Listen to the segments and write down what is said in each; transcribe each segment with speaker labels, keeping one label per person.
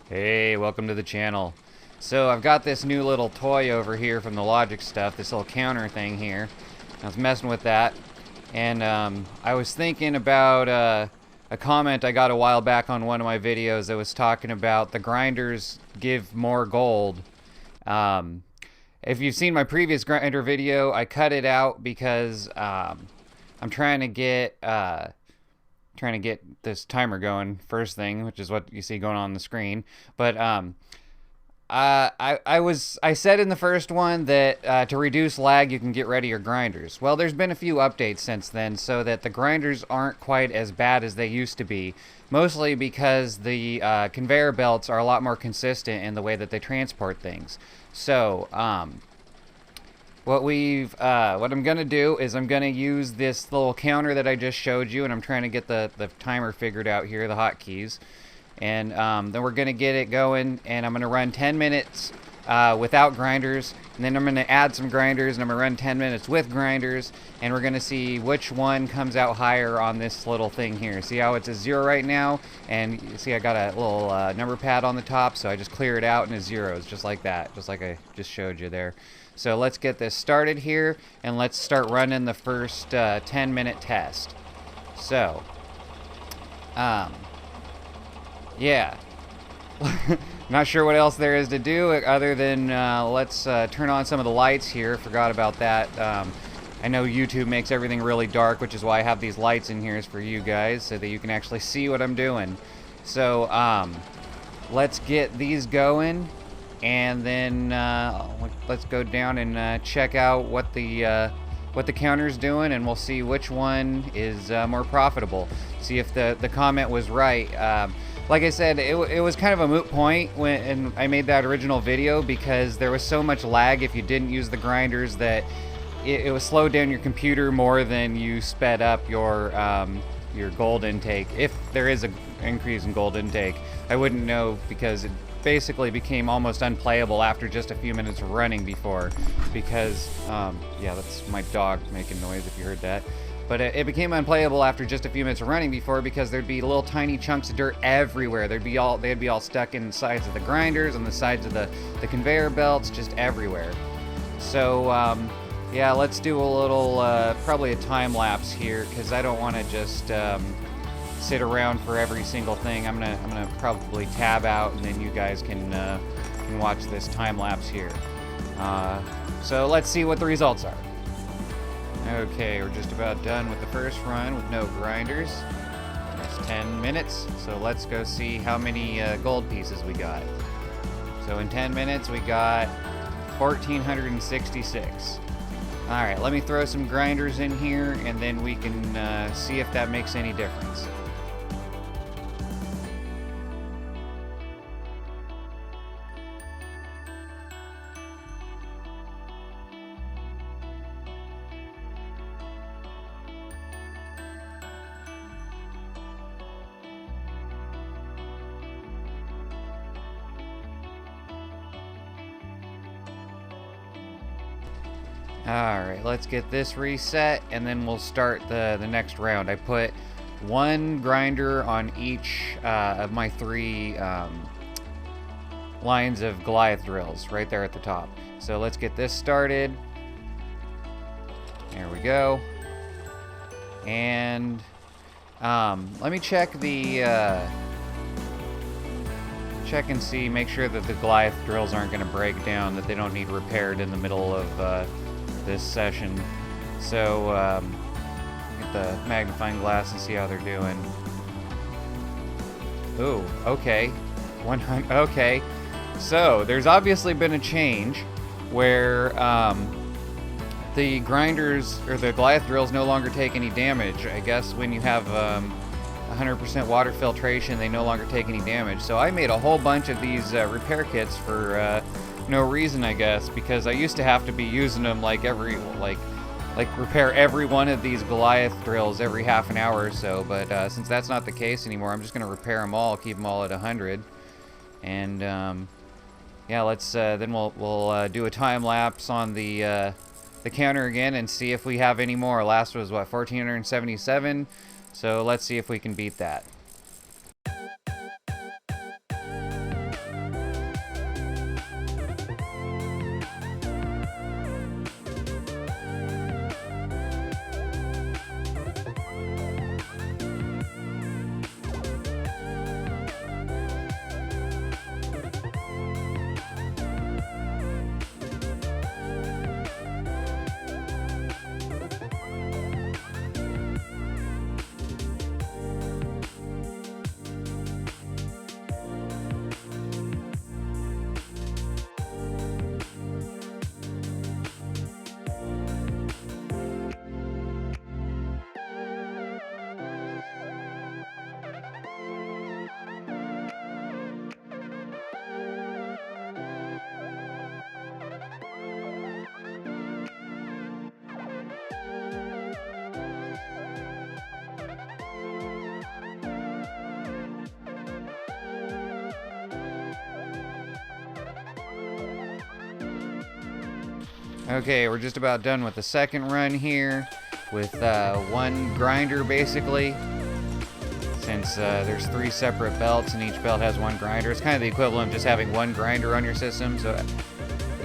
Speaker 1: Hey, welcome to the channel. So I've got this new little toy over here from the Logic stuff, this little counter thing here. I was messing with that, and I was thinking about a comment I got a while back on one of my videos that was talking about the grinders give more gold. Um, if you've seen my previous grinder video, I cut it out because I'm trying to get this timer going first thing, which is what you see going on the screen. But I said in the first one that to reduce lag you can get rid of your grinders. Well, there's been a few updates since then so that the grinders aren't quite as bad as they used to be. Mostly because the conveyor belts are a lot more consistent in the way that they transport things. So what I'm gonna do is I'm gonna use this little counter that I just showed you, and I'm trying to get the timer figured out here, the hotkeys, and then we're gonna get it going, and I'm gonna run 10 minutes without grinders, and then I'm gonna add some grinders, and I'm gonna run 10 minutes with grinders, and we're gonna see which one comes out higher on this little thing here. See how it's a 0 right now, and you see I got a little number pad on the top, so I just clear it out and it's zeros, just like that, just like I just showed you there. So let's get this started here, and let's start running the first 10-minute test. So, yeah. Not sure what else there is to do other than let's turn on some of the lights here. Forgot about that. I know YouTube makes everything really dark, which is why I have these lights in here is for you guys, so that you can actually see what I'm doing. So, let's get these going. And then let's go down and check out what the counter's doing, and we'll see which one is more profitable. See if the comment was right. Like I said, it was kind of a moot point when I made that original video because there was so much lag if you didn't use the grinders that it was slowed down your computer more than you sped up your gold intake. If there is an increase in gold intake, I wouldn't know because it basically became almost unplayable after just a few minutes of running before because yeah, that's my dog making noise if you heard that, but it became unplayable after just a few minutes of running before because there'd be little tiny chunks of dirt everywhere. They'd be all stuck in the sides of the grinders, on the sides of the conveyor belts, just everywhere. So yeah, let's do a little probably a time lapse here because I don't want to just sit around for every single thing. I'm gonna probably tab out, and then you guys can watch this time lapse here. So let's see what the results are. Okay, we're just about done with the first run with no grinders. That's 10 minutes. So let's go see how many gold pieces we got. So in 10 minutes we got 1,466. All right, let me throw some grinders in here, and then we can see if that makes any difference. Alright, let's get this reset, and then we'll start the next round. I put one grinder on each of my three lines of Goliath drills, right there at the top. So let's get this started. There we go. And let me check the check and see, make sure that the Goliath drills aren't going to break down, that they don't need repaired in the middle of this session. So get the magnifying glass and see how they're doing. Ooh, okay. 100. Okay, so there's obviously been a change where the grinders or the Goliath drills no longer take any damage. I guess when you have 100% water filtration, they no longer take any damage. So I made a whole bunch of these repair kits for no reason, I guess, because I used to have to be using them like repair every one of these Goliath drills every half an hour or so. But since that's not the case anymore, I'm just gonna repair them all, keep them all at 100, and yeah, let's then we'll do a time lapse on the counter again and see if we have any more. Last was what, 1,477. So let's see if we can beat that. Okay, we're just about done with the second run here with one grinder basically. Since there's 3 separate belts and each belt has one grinder. It's kind of the equivalent of just having one grinder on your system. So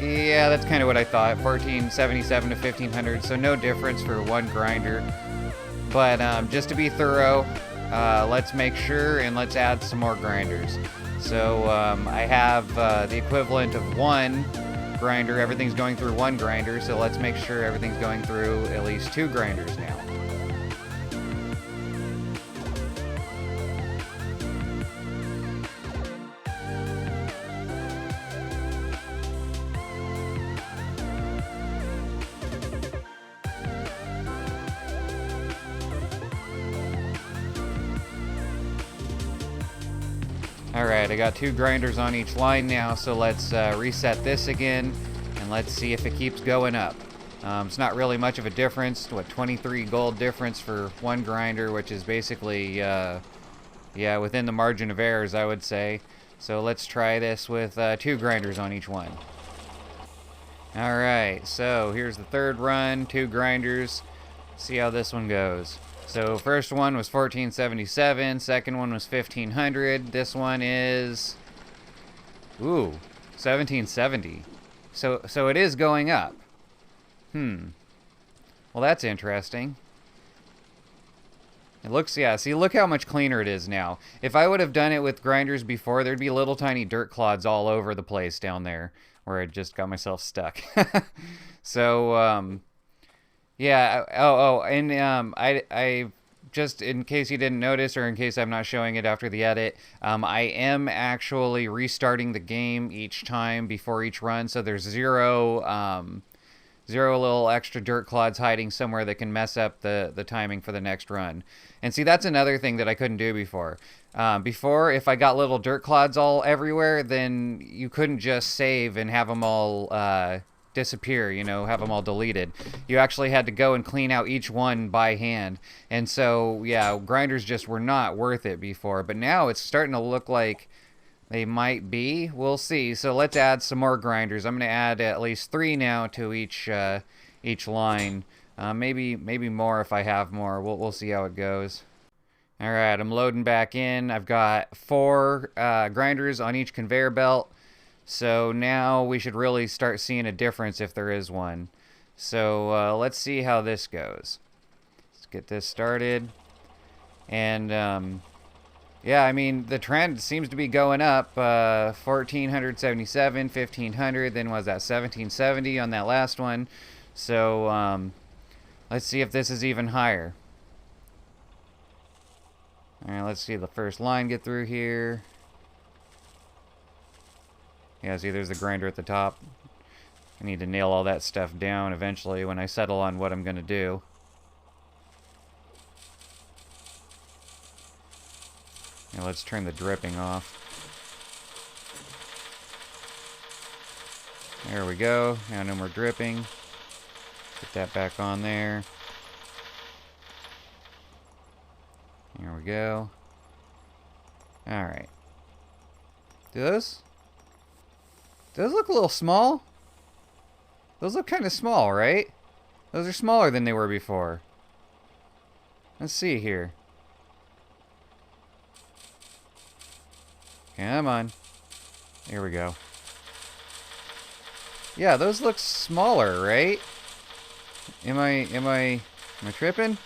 Speaker 1: yeah, that's kind of what I thought. 1477 to 1500, so no difference for one grinder. But just to be thorough, let's make sure and let's add some more grinders. So I have the equivalent of one grinder. Everything's going through one grinder, so let's make sure everything's going through at least 2 grinders now. Alright, I got 2 grinders on each line now, so let's reset this again, and let's see if it keeps going up. It's not really much of a difference, what, 23 gold difference for one grinder, which is basically, yeah, within the margin of errors, I would say. So let's try this with 2 grinders on each one. Alright, so here's the third run, 2 grinders. See how this one goes. So first one was 1477, second one was 1500. This one is 1770. So it is going up. Well, that's interesting. It looks, yeah, see, look how much cleaner it is now. If I would have done it with grinders before, there'd be little tiny dirt clods all over the place down there where I just got myself stuck. So, yeah, and I just in case you didn't notice, or in case I'm not showing it after the edit, I am actually restarting the game each time before each run, so there's zero little extra dirt clods hiding somewhere that can mess up the timing for the next run. And see, that's another thing that I couldn't do before. Before, if I got little dirt clods all everywhere, then you couldn't just save and have them all disappear, you know, have them all deleted. You actually had to go and clean out each one by hand. And so, yeah, grinders just were not worth it before. But now it's starting to look like they might be. We'll see. So let's add some more grinders. I'm going to add at least 3 now to each line. Maybe more if I have more. We'll see how it goes. All right, I'm loading back in. I've got 4 grinders on each conveyor belt. So now we should really start seeing a difference if there is one. So let's see how this goes. Let's get this started. And yeah, I mean, the trend seems to be going up. 1477, 1500, then was that 1770 on that last one. So let's see if this is even higher. All right, let's see the first line get through here. Yeah, see, there's the grinder at the top. I need to nail all that stuff down eventually when I settle on what I'm going to do. Now let's turn the dripping off. There we go. Now no more dripping. Put that back on there. There we go. Alright. Do those look a little small? Those look kind of small, right? Those are smaller than they were before. Let's see here. Come on. Here we go. Yeah, those look smaller, right? Am I tripping?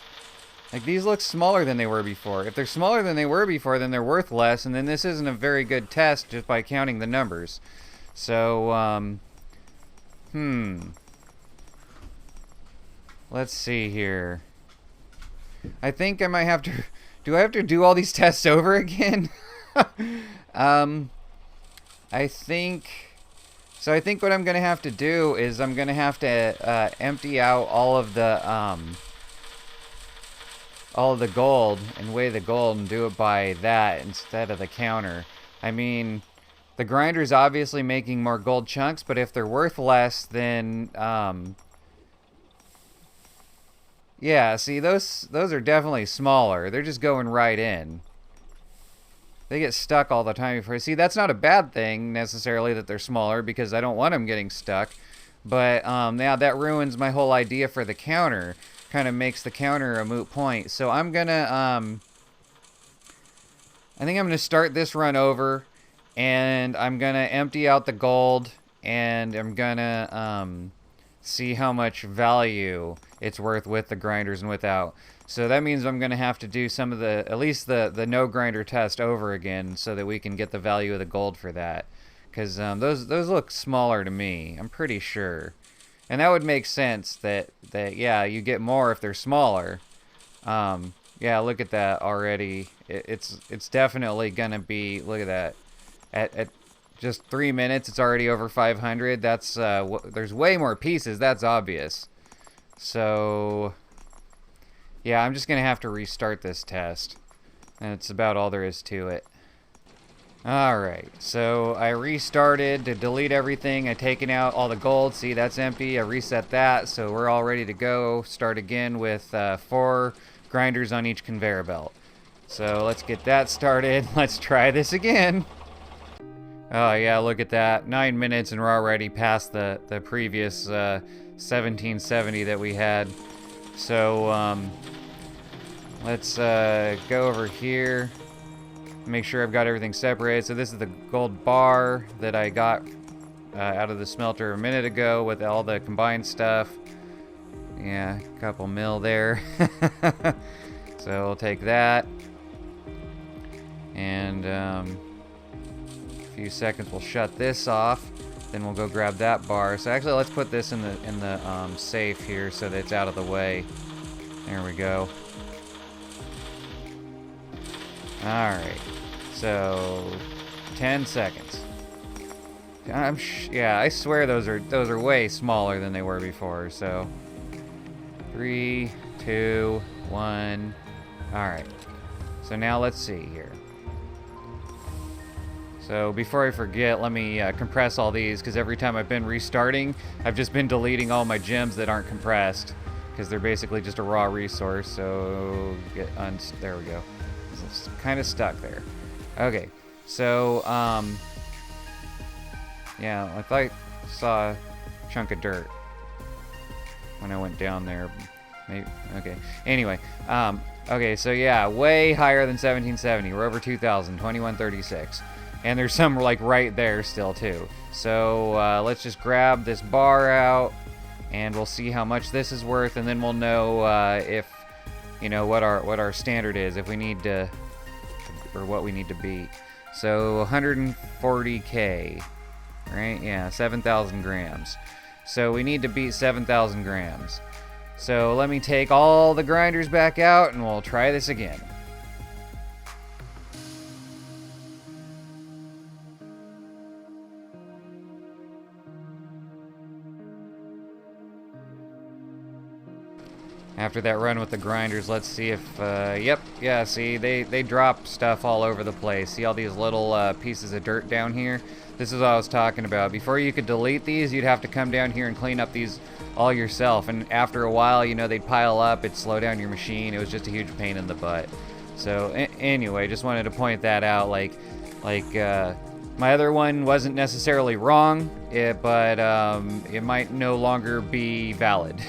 Speaker 1: Like, these look smaller than they were before. If they're smaller than they were before, then they're worth less, and then this isn't a very good test just by counting the numbers. So, let's see here. I think I might have to... Do I have to do all these tests over again? I think... So I think what I'm going to have to do is I'm going to have to empty out all of the gold and weigh the gold and do it by that instead of the counter. I mean... The grinder's obviously making more gold chunks, but if they're worth less, then, yeah, see, those are definitely smaller. They're just going right in. They get stuck all the time before. See, that's not a bad thing, necessarily, that they're smaller, because I don't want them getting stuck. But now that ruins my whole idea for the counter. Kind of makes the counter a moot point. So I'm gonna I think I'm gonna start this run over, and I'm gonna empty out the gold, and I'm gonna see how much value it's worth with the grinders and without. So that means I'm gonna have to do some of the, at least the no grinder test over again, so that we can get the value of the gold for that. Because those look smaller to me, I'm pretty sure. And that would make sense that yeah, you get more if they're smaller. Yeah, look at that already. It's definitely gonna be, look at that. At just 3 minutes, it's already over 500. That's there's way more pieces. That's obvious. So yeah, I'm just gonna have to restart this test, and it's about all there is to it. Alright, so I restarted to delete everything. I taken out all the gold. See, that's empty. I reset that, so we're all ready to go. Start again with 4 grinders on each conveyor belt. So let's get that started. Let's try this again. Oh yeah, look at that. 9 minutes and we're already past the previous 1770 that we had. So let's go over here. Make sure I've got everything separated. So this is the gold bar that I got out of the smelter a minute ago with all the combined stuff. Yeah, a couple mil there. So we'll take that. And a few seconds we'll shut this off. Then we'll go grab that bar. So actually let's put this in the safe here so that it's out of the way. There we go. Alright, so 10 seconds. Yeah, I swear those are way smaller than they were before. So 3, 2, 1. Alright, so now let's see here. So before I forget, let me compress all these, because every time I've been restarting, I've just been deleting all my gems that aren't compressed, because they're basically just a raw resource. So there we go. It's kind of stuck there. Okay, so yeah, I thought I saw a chunk of dirt when I went down there. Maybe, okay. Anyway, okay, so yeah, way higher than 1770. We're over 2,000, 2136. And there's some like right there still too. So let's just grab this bar out, and we'll see how much this is worth, and then we'll know if, you know, what our standard is, if we need to, or what we need to beat. So 140k, right? Yeah, 7,000 grams. So we need to beat 7,000 grams. So let me take all the grinders back out, and we'll try this again. After that run with the grinders, let's see if, yep, yeah, see, they drop stuff all over the place. See all these little pieces of dirt down here? This is what I was talking about. Before you could delete these, you'd have to come down here and clean up these all yourself. And after a while, you know, they'd pile up, it'd slow down your machine. It was just a huge pain in the butt. So, anyway, just wanted to point that out. Like, my other one wasn't necessarily wrong, but it might no longer be valid.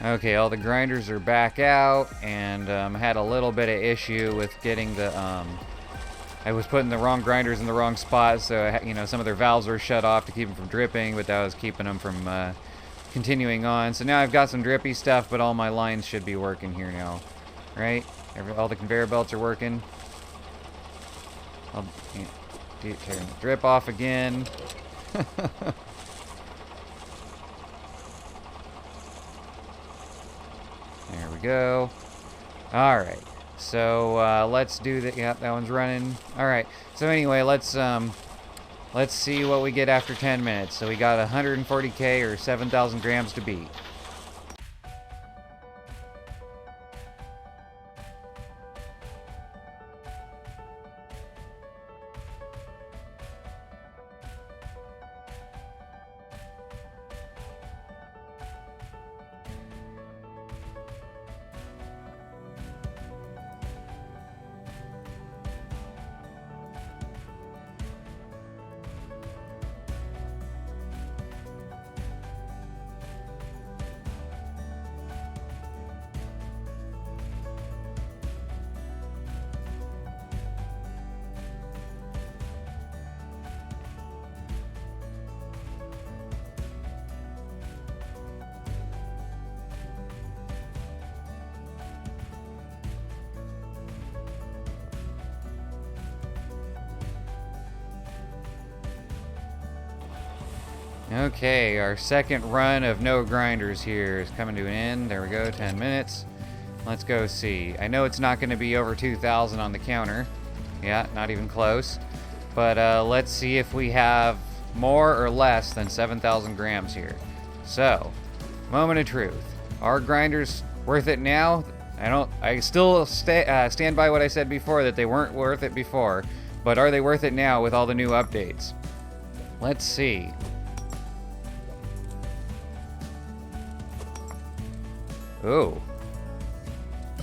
Speaker 1: Okay, all the grinders are back out, and had a little bit of issue with getting the, I was putting the wrong grinders in the wrong spot, so, you know, some of their valves were shut off to keep them from dripping, but that was keeping them from continuing on. So now I've got some drippy stuff, but all my lines should be working here now, right? All the conveyor belts are working. I'll turn the drip off again. There we go. All right. So let's do that. Yep, that one's running. All right. So anyway, let's see what we get after 10 minutes. So we got 140K or 7,000 grams to beat. Okay, our second run of no grinders here is coming to an end. There we go, 10 minutes. Let's go see. I know it's not going to be over 2,000 on the counter. Yeah, not even close. But let's see if we have more or less than 7,000 grams here. So, moment of truth. Are grinders worth it now? I still stand by what I said before, that they weren't worth it before. But are they worth it now with all the new updates? Let's see. Oh.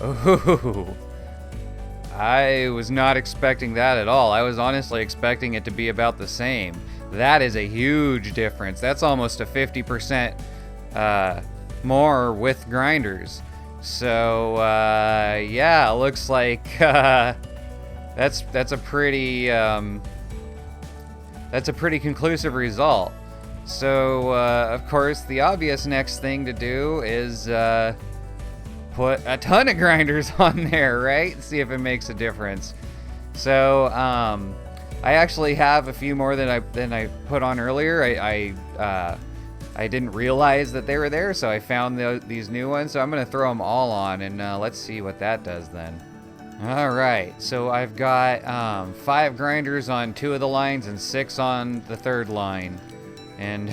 Speaker 1: Oh. I was not expecting that at all. I was honestly expecting it to be about the same. That is a huge difference. That's almost a 50% more with grinders. So, yeah, looks like that's a pretty conclusive result. So, of course, the obvious next thing to do is put a ton of grinders on there, right? See if it makes a difference. So, I actually have a few more than I put on earlier. I didn't realize that they were there, so I found these new ones. So I'm gonna throw them all on, and let's see what that does then. All right, so I've got 5 grinders on 2 of the lines and 6 on the 3rd line. And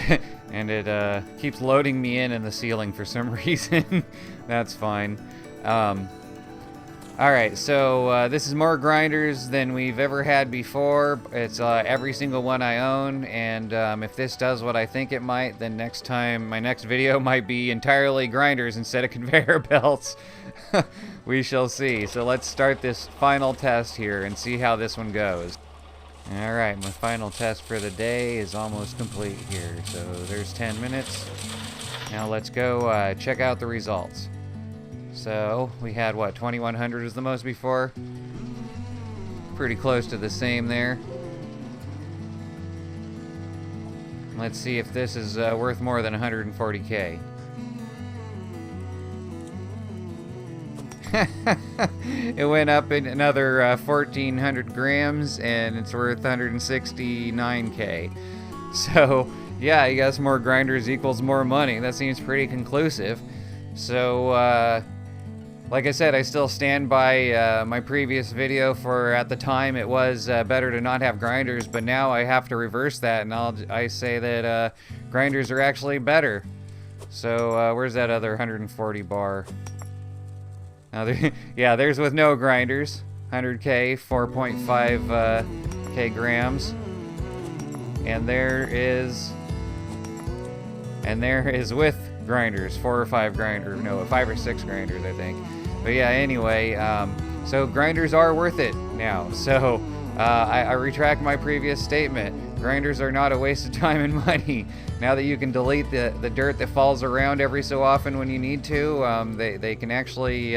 Speaker 1: and it keeps loading me in the ceiling for some reason. That's fine. All right, so this is more grinders than we've ever had before. It's every single one I own, and if this does what I think it might, then next time, my next video might be entirely grinders instead of conveyor belts. We shall see. So let's start this final test here and see how this one goes. Alright, my final test for the day is almost complete here. So there's 10 minutes. Now let's go check out the results. So we had, what, 2100 was the most before? Pretty close to the same there. Let's see if this is worth more than 140K. It went up in another 1,400 grams, and it's worth 169K. So, yeah, I guess more grinders equals more money. That seems pretty conclusive. So, like I said, I still stand by my previous video for, at the time, it was better to not have grinders, but now I have to reverse that, and I say that grinders are actually better. So, where's that other 140 bar? Now yeah, there's with no grinders, 100K, 4.5 K grams, and there is with grinders, 4 or 5 grinders, no, 5 or 6 grinders, I think. But yeah, anyway, so grinders are worth it now. So I retract my previous statement. grinders are not a waste of time and money. Now that you can delete the dirt that falls around every so often when you need to, they can actually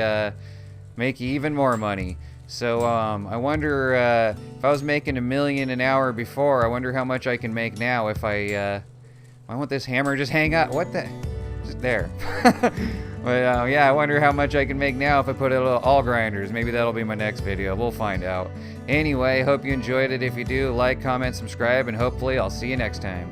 Speaker 1: make you even more money. So I wonder if I was making $1 million an hour before, I wonder how much I can make now if I want this hammer just hang up. What the? Just there. But yeah, I wonder how much I can make now if I put it all grinders. Maybe that'll be my next video. We'll find out. Anyway, hope you enjoyed it. If you do, like, comment, subscribe, and hopefully I'll see you next time.